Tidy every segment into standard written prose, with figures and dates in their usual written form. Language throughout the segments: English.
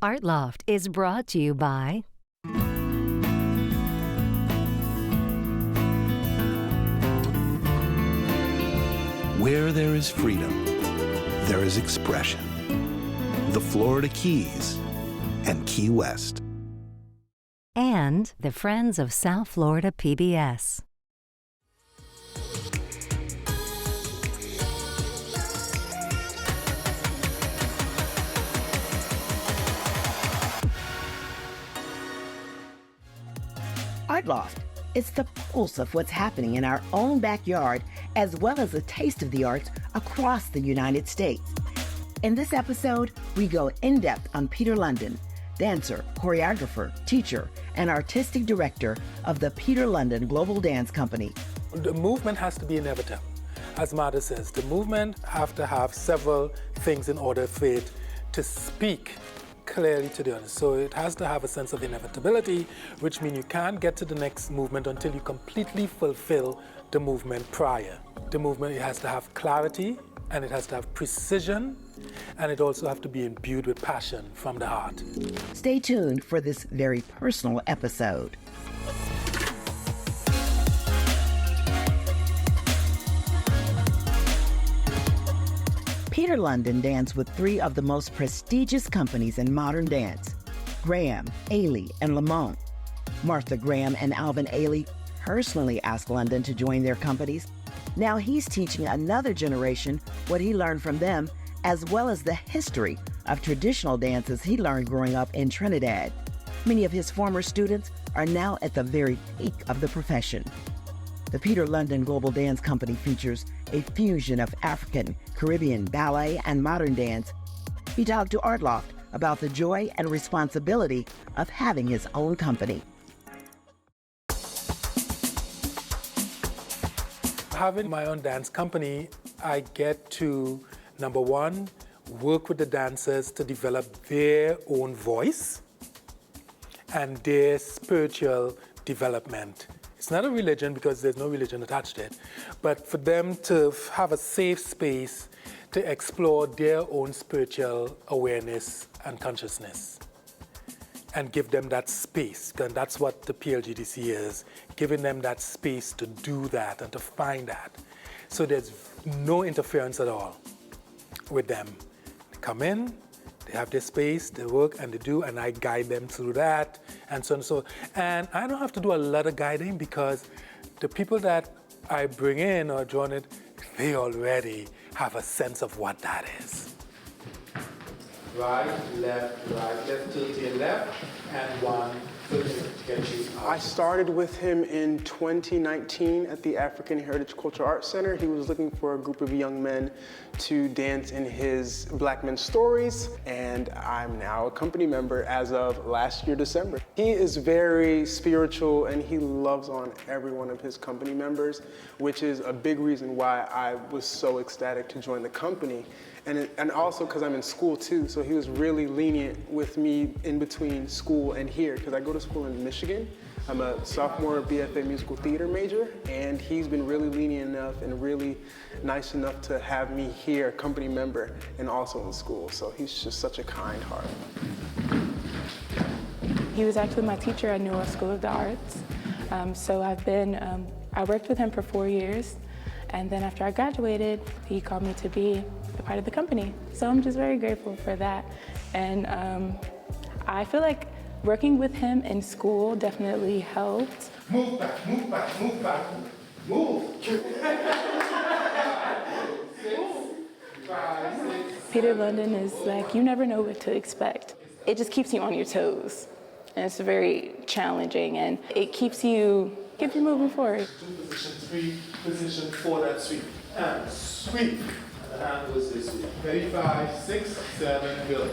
Art Loft is brought to you by Where there is freedom, there is expression. The Florida Keys and Key West. and the Friends of South Florida PBS. Art Loft. It's the pulse of what's happening in our own backyard, as well as a taste of the arts across the United States. In this episode, we go in-depth on Peter London, dancer, choreographer, teacher, and artistic director of the Peter London Global Dance Company. The movement has to be inevitable. As Martha says, the movement have to have several things in order for it to speak clearly to the audience. So it has to have a sense of inevitability, which means you can't get to the next movement until you completely fulfill the movement prior. The movement, it has to have clarity, and it has to have precision, and it also has to be imbued with passion from the heart. Stay tuned for this very personal episode. Peter London danced with three of the most prestigious companies in modern dance, Graham, Ailey, and Limón. Martha Graham and Alvin Ailey personally asked London to join their companies. Now he's teaching another generation what he learned from them, as well as the history of traditional dances he learned growing up in Trinidad. Many of his former students are now at the very peak of the profession. The Peter London Global Dance Company features a fusion of African, Caribbean, ballet, and modern dance. He talked to Art Loft about the joy and responsibility of having his own company. Having my own dance company, I get to, number one, work with the dancers to develop their own voice and their spiritual development. It's not a religion because there's no religion attached to it, but for them to have a safe space to explore their own spiritual awareness and consciousness and give them that space. And that's what the PLGDC is, giving them that space to do that and to find that. So there's no interference at all with them. They come in, they have their space, they work and they do, and I guide them through that, and so on and so on. And I don't have to do a lot of guiding because the people that I bring in or join it, they already have a sense of what that is. Right, left, tilt to your left, and one, foot to get you out. I started with him in 2019 at the African Heritage Cultural Art Center. He was looking for a group of young men to dance in his Black Men Stories, and I'm now a company member as of last year, December. He is very spiritual, and he loves on every one of his company members, which is a big reason why I was so ecstatic to join the company. And also because I'm in school too, so he was really lenient with me in between school and here, because I go to school in Michigan. I'm a sophomore BFA musical theater major, and he's been really lenient enough and really nice enough to have me here, company member, and also in school. So he's just such a kind heart. He was actually my teacher at Newark School of the Arts. So I worked with him for 4 years. And then after I graduated, he called me to be a part of the company. So I'm just very grateful for that. And I feel like working with him in school definitely helped. Move back, move back, move back, move. 6, 5, 6. Peter London is like, you never know what to expect. It just keeps you on your toes. And it's very challenging, and it keeps you moving forward. Position 3, position 4, that sweep. And sweep. And the hand goes this way. Ready, 5, 6, 7, go.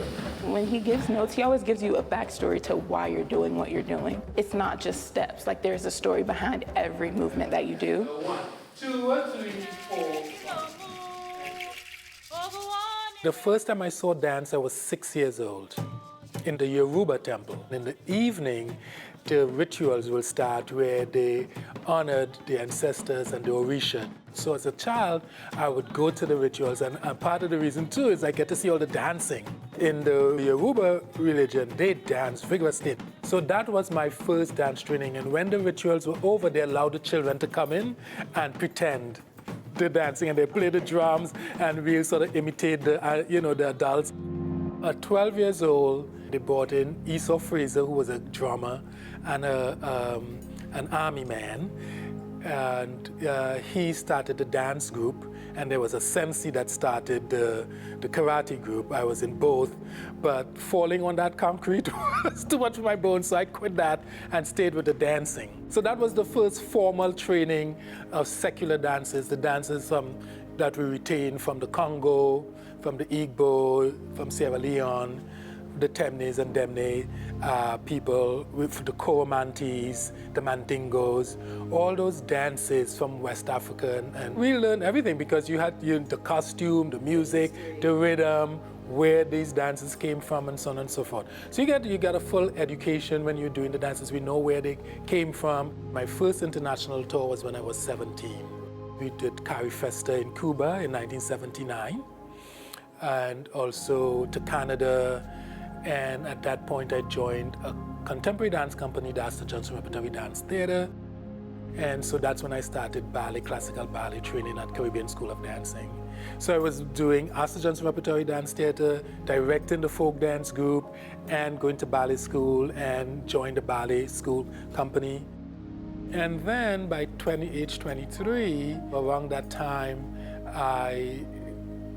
When he gives notes, he always gives you a backstory to why you're doing what you're doing. It's not just steps. Like, there's a story behind every movement that you do. 1, 2, 3, 4. The first time I saw dance, I was 6 years old. in the Yoruba temple. In the evening, the rituals will start where they honored the ancestors and the Orisha. So as a child, I would go to the rituals, and part of the reason too is I get to see all the dancing. In the Yoruba religion, they dance vigorously. So that was my first dance training, and when the rituals were over, they allowed the children to come in and pretend they're dancing, and they play the drums, and we sort of imitate the adults. At 12 years old, they brought in Esau Fraser, who was a drummer and an army man, and he started the dance group, and there was a sensei that started the karate group. I was in both, but falling on that concrete was too much for my bones, so I quit that and stayed with the dancing. So that was the first formal training of secular dances, the dances that we retained from the Congo, from the Igbo, from Sierra Leone, the Temnes and Demne people, with the Koromantis, the Mandingos, all those dances from West Africa. And we learned everything because you had the costume, the music, the rhythm, where these dances came from, and so on and so forth. So you get a full education when you're doing the dances. We know where they came from. My first international tour was when I was 17. We did Cari Festa in Cuba in 1979, and also to Canada. And at that point, I joined a contemporary dance company, the Arsht Center Repertory Dance Theater. And so that's when I started ballet, classical ballet training at Caribbean School of Dancing. So I was doing Arsht Center Repertory Dance Theater, directing the folk dance group, and going to ballet school and joined the ballet school company. And then by age 23, around that time, I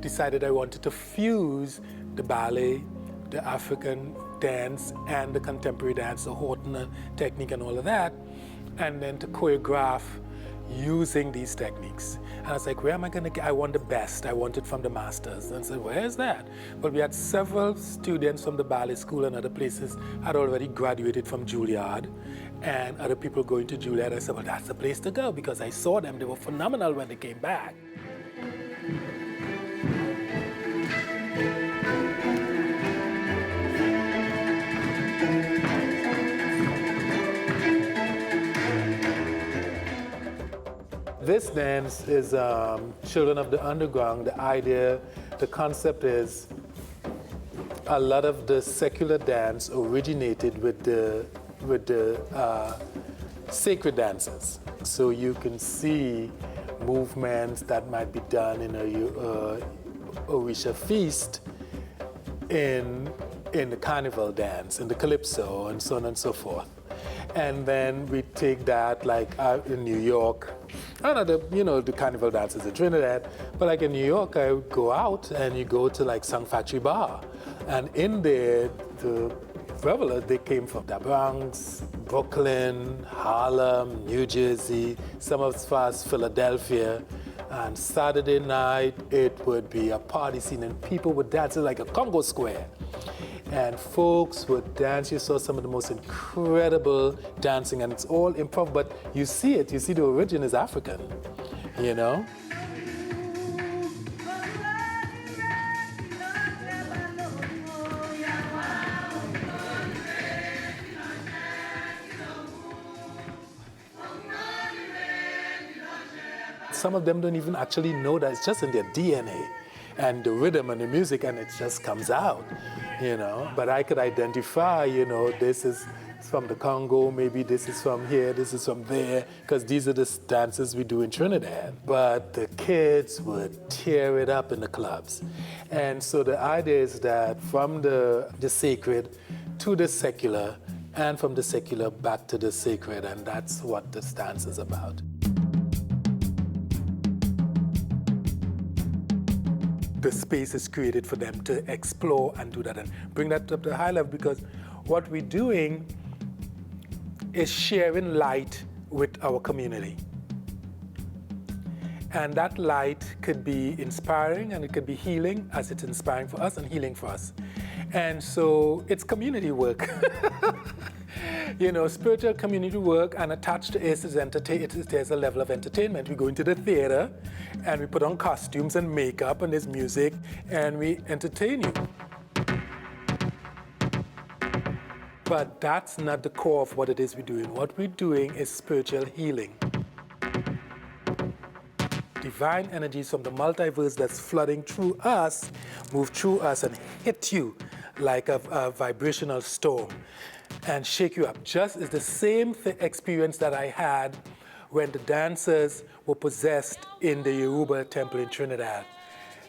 decided I wanted to fuse the ballet, the African dance, and the contemporary dance, the Horton technique and all of that, and then to choreograph using these techniques. And I was like, where am I going to get? I want the best. I want it from the masters. And I said, where is that? But we had several students from the ballet school and other places had already graduated from Julliard, and other people going to Julliard. I said, well, that's the place to go, because I saw them. They were phenomenal when they came back. This dance is Children of the Underground. The idea, the concept is a lot of the secular dance originated with the sacred dances. So you can see movements that might be done in a Orisha feast in the carnival dance, in the calypso, and so on and so forth. And then we take that, like in New York, I don't know, the carnival dances in Trinidad, but like in New York, I would go out and you go to like Song Factory Bar. And in there, the revelers, they came from the Bronx, Brooklyn, Harlem, New Jersey, some as far as Philadelphia. And Saturday night, it would be a party scene, and people would dance like a Congo square. And folks would dance. You saw some of the most incredible dancing, and it's all improv, but you see it, you see the origin is African, you know? Some of them don't even actually know that it's just in their DNA, and the rhythm and the music, and it just comes out, you know. But I could identify, you know, this is from the Congo, maybe this is from here, this is from there, because these are the dances we do in Trinidad. But the kids would tear it up in the clubs. And so the idea is that from the sacred to the secular, and from the secular back to the sacred, and that's what this dance is about. The space is created for them to explore and do that and bring that up to a high level, because what we're doing is sharing light with our community. And that light could be inspiring and it could be healing, as it's inspiring for us and healing for us. And so it's community work. You know, spiritual community work, and attached to it is there's a level of entertainment. We go into the theater and we put on costumes and makeup, and there's music, and we entertain you. But that's not the core of what it is we're doing. What we're doing is spiritual healing. Divine energies from the multiverse that's flooding through us, move through us and hit you like a vibrational storm and shake you up. Just is the same experience that I had when the dancers were possessed in the Yoruba temple in Trinidad,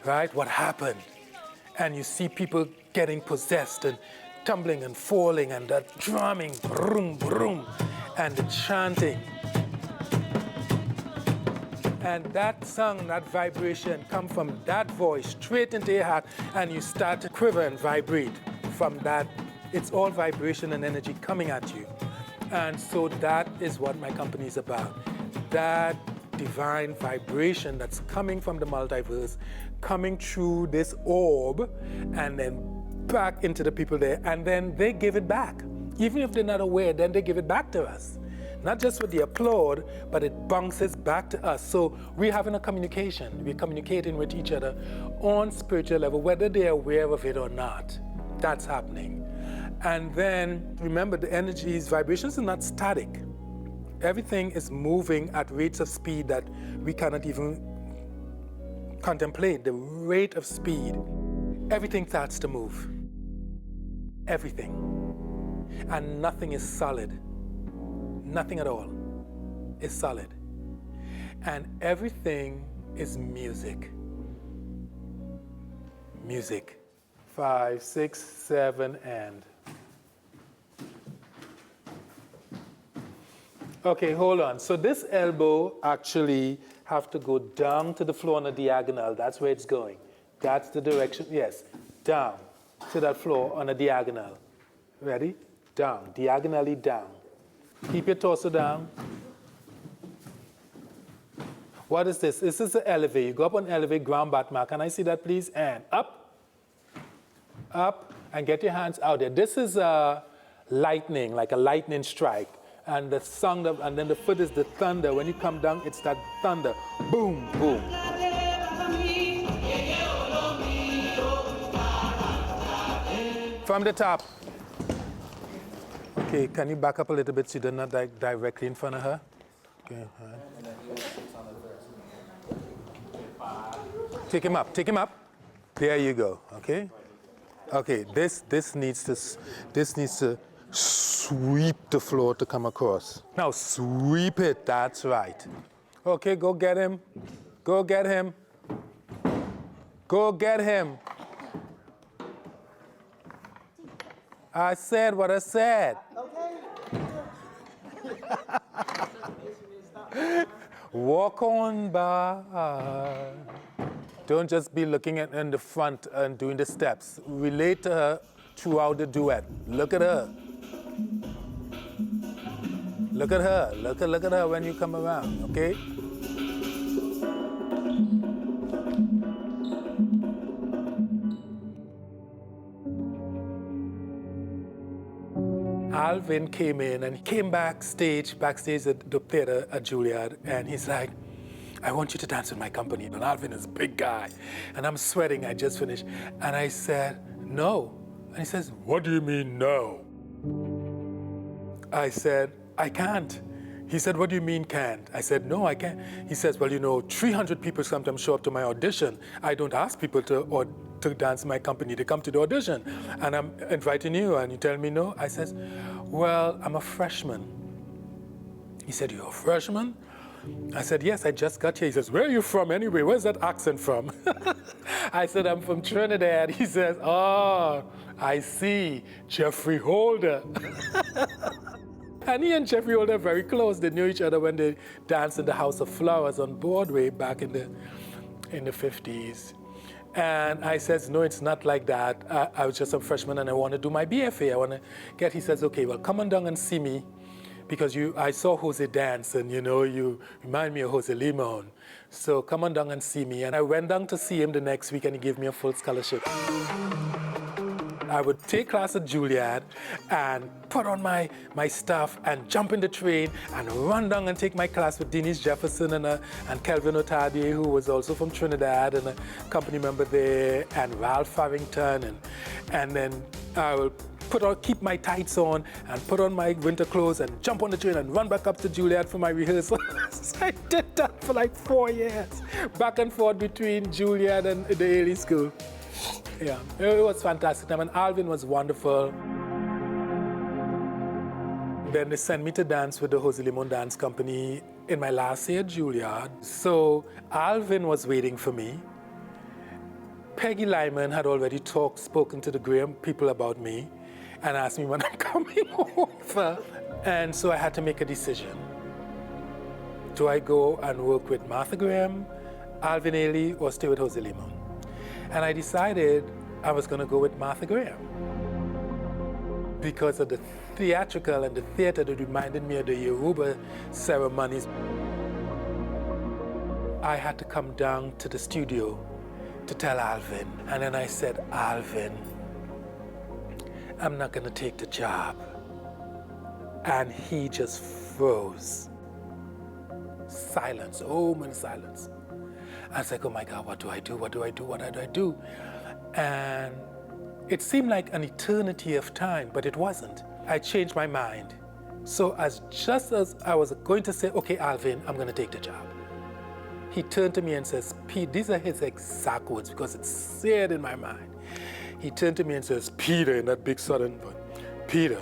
right? What happened? And you see people getting possessed and tumbling and falling and the drumming, boom, boom, and the chanting. And that song, that vibration come from that voice straight into your heart, and you start to quiver and vibrate from that. It's all vibration and energy coming at you. And so that is what my company is about. That divine vibration that's coming from the multiverse, coming through this orb, and then back into the people there, and then they give it back. Even if they're not aware, then they give it back to us. Not just with the applaud, but it bounces back to us. So we're having a communication. We're communicating with each other on spiritual level, whether they're aware of it or not. That's happening. And then remember, the energies, vibrations are not static. Everything is moving at rates of speed that we cannot even contemplate. The rate of speed, everything starts to move. Everything. And nothing is solid. Nothing at all is solid. And everything is music. Music. 5, 6, 7, and. Okay, hold on. So this elbow actually have to go down to the floor on a diagonal. That's where it's going. That's the direction. Yes, down to that floor on a diagonal. Ready? Down, diagonally down. Keep your torso down. What is this? This is the elevate. You go up on elevate, ground bat mark. Can I see that, please? And up, up, and get your hands out there. This is lightning, like a lightning strike. And the sound of, and then the foot is the thunder. When you come down, it's that thunder. Boom, boom. From the top. Okay, can you back up a little bit so you're not directly in front of her? Okay. Take him up, take him up. There you go, okay? Okay, this needs to sweep the floor to come across. Now sweep it, that's right. Okay, go get him. Go get him. Go get him. I said what I said. Okay. Walk on by. Don't just be looking at in the front and doing the steps. Relate to her throughout the duet. Look at her. Look at her. Look at her when you come around, okay? Alvin came in and he came backstage at the theater at Julliard, and he's like, I want you to dance with my company. And Alvin is a big guy, and I'm sweating, I just finished. And I said, no. And he says, what do you mean, no? I said, I can't. He said, what do you mean can't? I said, no, I can't. He says, well, you know, 300 people sometimes show up to my audition. I don't ask people to dance in my company. They come to the audition. And I'm inviting you, and you tell me no? I says, well, I'm a freshman. He said, you're a freshman? I said, yes, I just got here. He says, where are you from anyway? Where's that accent from? I said, I'm from Trinidad. He says, oh, I see, Geoffrey Holder. And he and Geoffrey Holder are very close. They knew each other when they danced in the House of Flowers on Broadway back in the 50s. And I says, no, it's not like that. I was just a freshman and I want to do my BFA. I want to get, he says, okay, well, come on down and see me, because I saw Jose dance, and you know, you remind me of José Limón. So come on down and see me. And I went down to see him the next week, and he gave me a full scholarship. I would take class at Julliard and put on my stuff and jump in the train and run down and take my class with Denise Jefferson and Kelvin Otadie, who was also from Trinidad and a company member there, and Ralph Farrington. And then I will keep my tights on and put on my winter clothes and jump on the train and run back up to Julliard for my rehearsal. I did that for like 4 years, back and forth between Julliard and the Ailey School. Yeah, it was fantastic. I mean, Alvin was wonderful. Then they sent me to dance with the José Limón dance company in my last year at Julliard. So Alvin was waiting for me. Peggy Lyman had already spoken to the Graham people about me and asked me when I'm coming over. And so I had to make a decision. Do I go and work with Martha Graham, Alvin Ailey, or stay with José Limón? And I decided I was going to go with Martha Graham because of the theatrical and the theater that reminded me of the Yoruba ceremonies. I had to come down to the studio to tell Alvin. And then I said, Alvin, I'm not going to take the job. And he just froze. Silence, and silence. I was like, oh my God, what do I do? What do I do? What do I do? And it seemed like an eternity of time, but it wasn't. I changed my mind. So just as I was going to say, okay, Alvin, I'm going to take the job, he turned to me and says, Pete, these are his exact words because it's seared in my mind. He turned to me and says, Peter, in that big southern voice, Peter,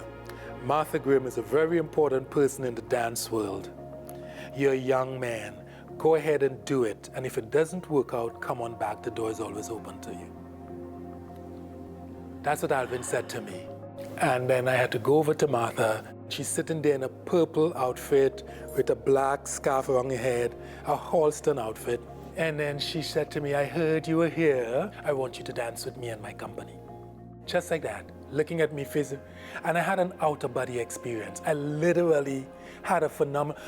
Martha Graham is a very important person in the dance world. You're a young man. Go ahead and do it. And if it doesn't work out, come on back. The door is always open to you. That's what Alvin said to me. And then I had to go over to Martha. She's sitting there in a purple outfit with a black scarf around her head, a Halston outfit. And then she said to me, I heard you were here. I want you to dance with me and my company. Just like that, looking at me physically. And I had an out-of-body experience. I literally had a phenomenal,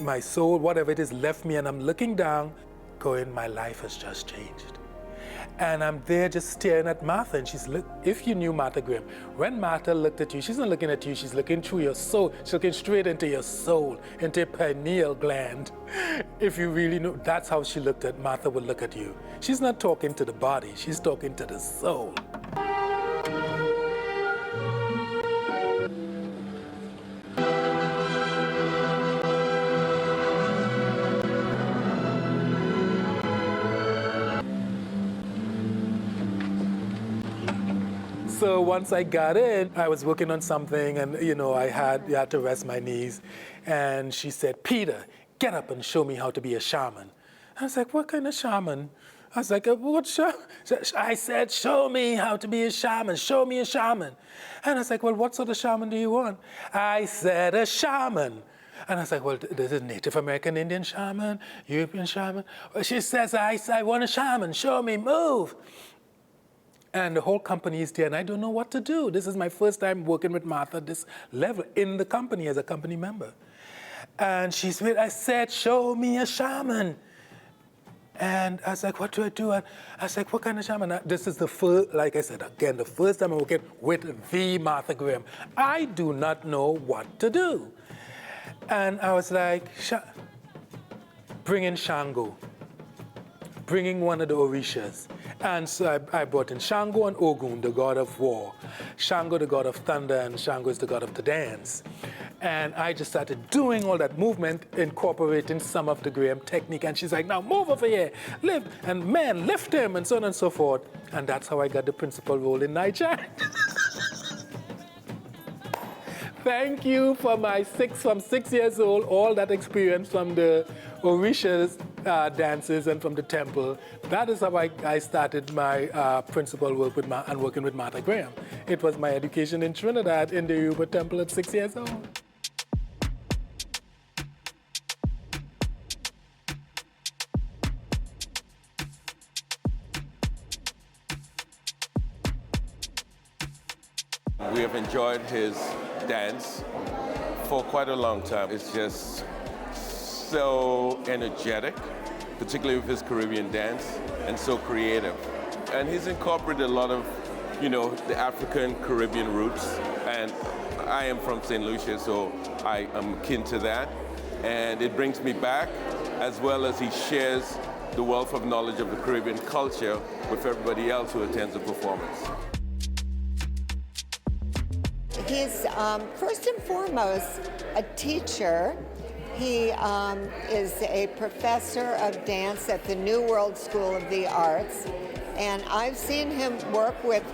my soul, whatever it is, left me, and I'm looking down, going, my life has just changed. And I'm there just staring at Martha, and if you knew Martha Graham, when Martha looked at you, she's not looking at you, she's looking through your soul. She's looking straight into your soul, into your pineal gland. If you really know, that's how she looked at, Martha would look at you. She's not talking to the body, she's talking to the soul. So once I got in, I was working on something, and I had to rest my knees. And she said, Peter, get up and show me how to be a shaman. I was like, what kind of shaman? I was like, what shaman? I said, show me how to be a shaman. Show me a shaman. And I was like, well, what sort of shaman do you want? I said, a shaman. And I was like, well, there's a Native American Indian shaman, European shaman. She says, I want a shaman. Show me, move. And the whole company is there, and I don't know what to do. This is my first time working with Martha at this level in the company as a company member. And I said, show me a shaman. And I was like, what do I do? And I was like, what kind of shaman? This is the first, like I said, again, the first time I'm working with the Martha Graham. I do not know what to do. And I was like, bring in Shango. Bringing one of the Orishas. And so I brought in Shango and Ogun, the god of war. Shango, the god of thunder, and Shango is the god of the dance. And I just started doing all that movement, incorporating some of the Graham technique. And she's like, now move over here, lift, and man, lift him, and so on and so forth. And that's how I got the principal role in Niger. Thank you for from 6 years old, all that experience from the Orisha's dances and from the temple. That is how I started my principal work and working with Martha Graham. It was my education in Trinidad in the Yoruba temple at 6 years old. We have enjoyed his dance for quite a long time. It's just so energetic, particularly with his Caribbean dance, and so creative. And he's incorporated a lot of, the African Caribbean roots. And I am from St. Lucia, so I am akin to that. And it brings me back, as well as he shares the wealth of knowledge of the Caribbean culture with everybody else who attends the performance. He's first and foremost a teacher. He is a professor of dance at the New World School of the Arts. And I've seen him work with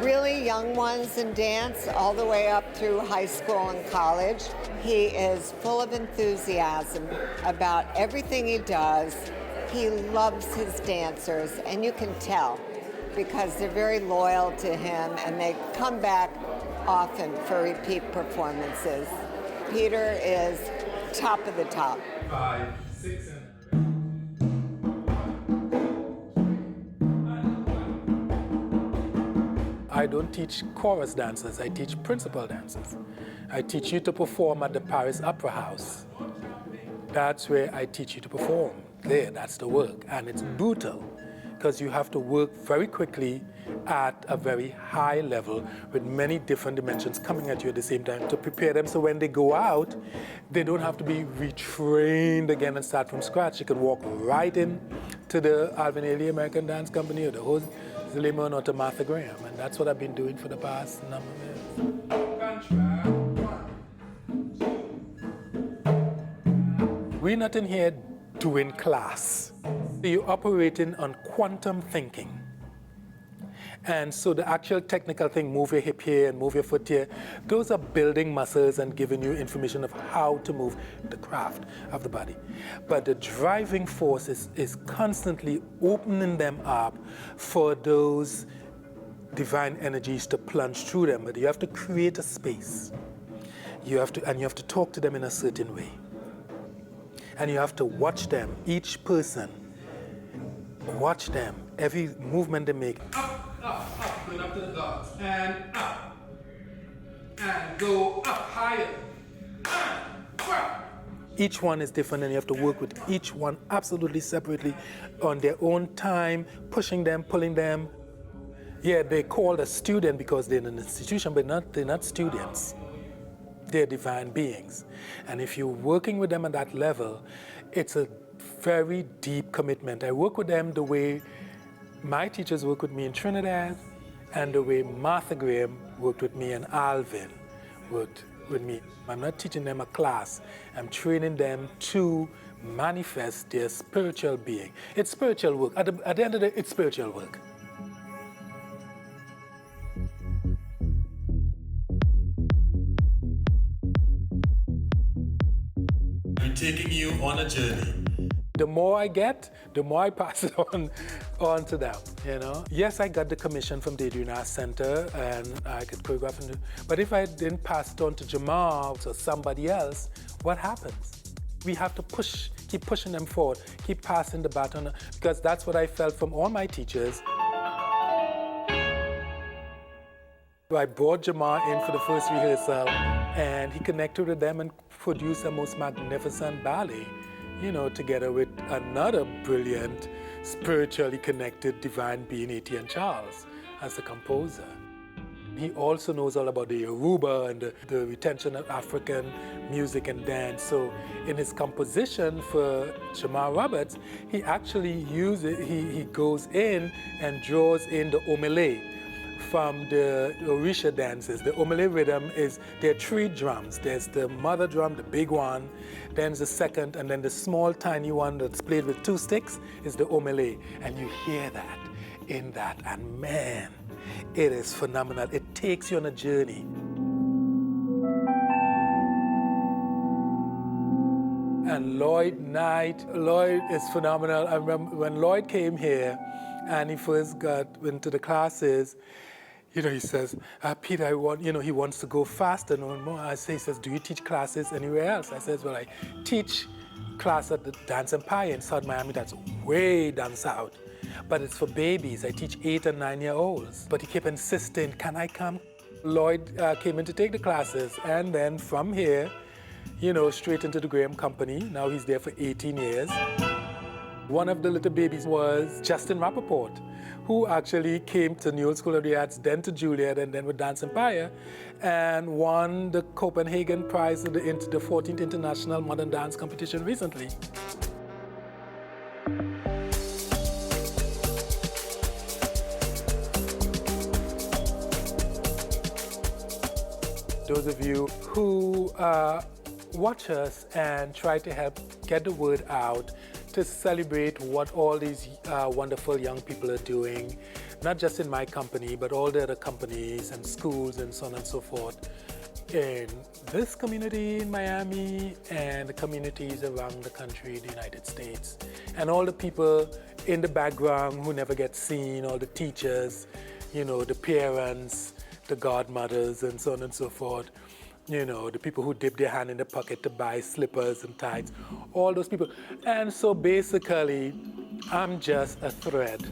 really young ones in dance all the way up through high school and college. He is full of enthusiasm about everything he does. He loves his dancers, and you can tell because they're very loyal to him and they come back often for repeat performances. Peter is top of the top. 5, 6, and I don't teach chorus dancers, I teach principal dancers. I teach you to perform at the Paris Opera House. That's where I teach you to perform. There, that's the work. And it's brutal because you have to work very quickly at a very high level with many different dimensions coming at you at the same time to prepare them so when they go out, they don't have to be retrained again and start from scratch. You can walk right in to the Alvin Ailey American Dance Company or the José Limón or to Martha Graham, and that's what I've been doing for the past number of years. We're not in here doing class. You're operating on quantum thinking. And so the actual technical thing, move your hip here and move your foot here, those are building muscles and giving you information of how to move the craft of the body. But the driving force is constantly opening them up for those divine energies to plunge through them. But you have to create a space. You have to talk to them in a certain way. And you have to watch them, each person, watch them, every movement they make. Up, going up to the dots, and up, and go up higher, Each one is different and you have to work with each one absolutely separately on their own time, pushing them, pulling them. Yeah, they're called a student because they're in an institution, but they're not students. They're divine beings. And if you're working with them at that level, it's a very deep commitment. I work with them the way my teachers work with me in Trinidad and the way Martha Graham worked with me and Alvin worked with me. I'm not teaching them a class. I'm training them to manifest their spiritual being. It's spiritual work. At the end of the day, it's spiritual work. I'm taking you on a journey. The more I get, the more I pass it on to them, you know. Yes, I got the commission from the Art Center and I could choreograph, but if I didn't pass it on to Jamar or somebody else, what happens? We have to keep pushing them forward, keep passing the baton, because that's what I felt from all my teachers. I brought Jamar in for the first rehearsal and he connected with them and produced the most magnificent ballet, you know, together with another brilliant, spiritually connected divine being, Etienne Charles, as the composer. He also knows all about the Yoruba and the retention of African music and dance. So in his composition for Jamar Roberts, he actually he goes in and draws in the omele from the Orisha dances. The omele rhythm there are 3 drums. There's the mother drum, the big one, then the second, and then the small, tiny one that's played with 2 sticks is the omele. And you hear that in that, and man, it is phenomenal. It takes you on a journey. And Lloyd is phenomenal. I remember when Lloyd came here and he first got into the classes, you know, he says, Peter, he wants to go faster and more. He says, do you teach classes anywhere else? I says, well, I teach class at the Dance Empire in South Miami. That's way down south. But it's for babies. I teach 8 and 9-year-olds. But he kept insisting, can I come? Lloyd came in to take the classes. And then from here, you know, straight into the Graham Company. Now he's there for 18 years. One of the little babies was Justin Rapaport, who actually came to New York School of the Arts, then to Julliard, and then with Dance Empire, and won the Copenhagen Prize of the 14th International Modern Dance Competition recently. those of you who watch us and try to help get the word out to celebrate what all these wonderful young people are doing, not just in my company, but all the other companies and schools and so on and so forth in this community in Miami and the communities around the country, the United States, and all the people in the background who never get seen, all the teachers, you know, the parents, the godmothers, and so on and so forth. You know, the people who dip their hand in the pocket to buy slippers and ties, all those people. And so basically, I'm just a thread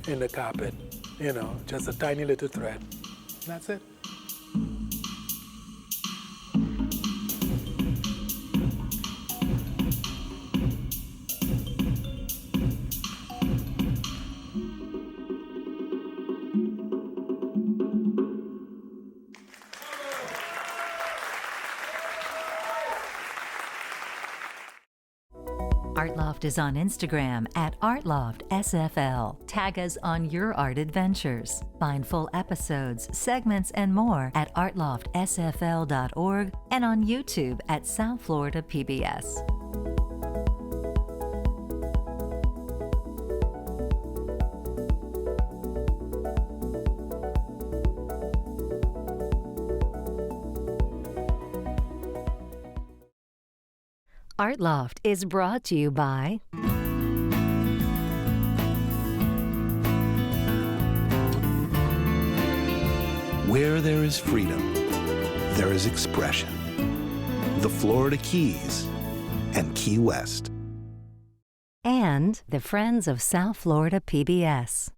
in the carpet, you know, just a tiny little thread. That's it. Art Loft is on Instagram at Art Loft SFL. Tag us on your art adventures. Find full episodes, segments, and more at artloftsfl.org and on YouTube at South Florida PBS. Art Loft is brought to you by Where there is freedom, there is expression. The Florida Keys and Key West. and the Friends of South Florida PBS.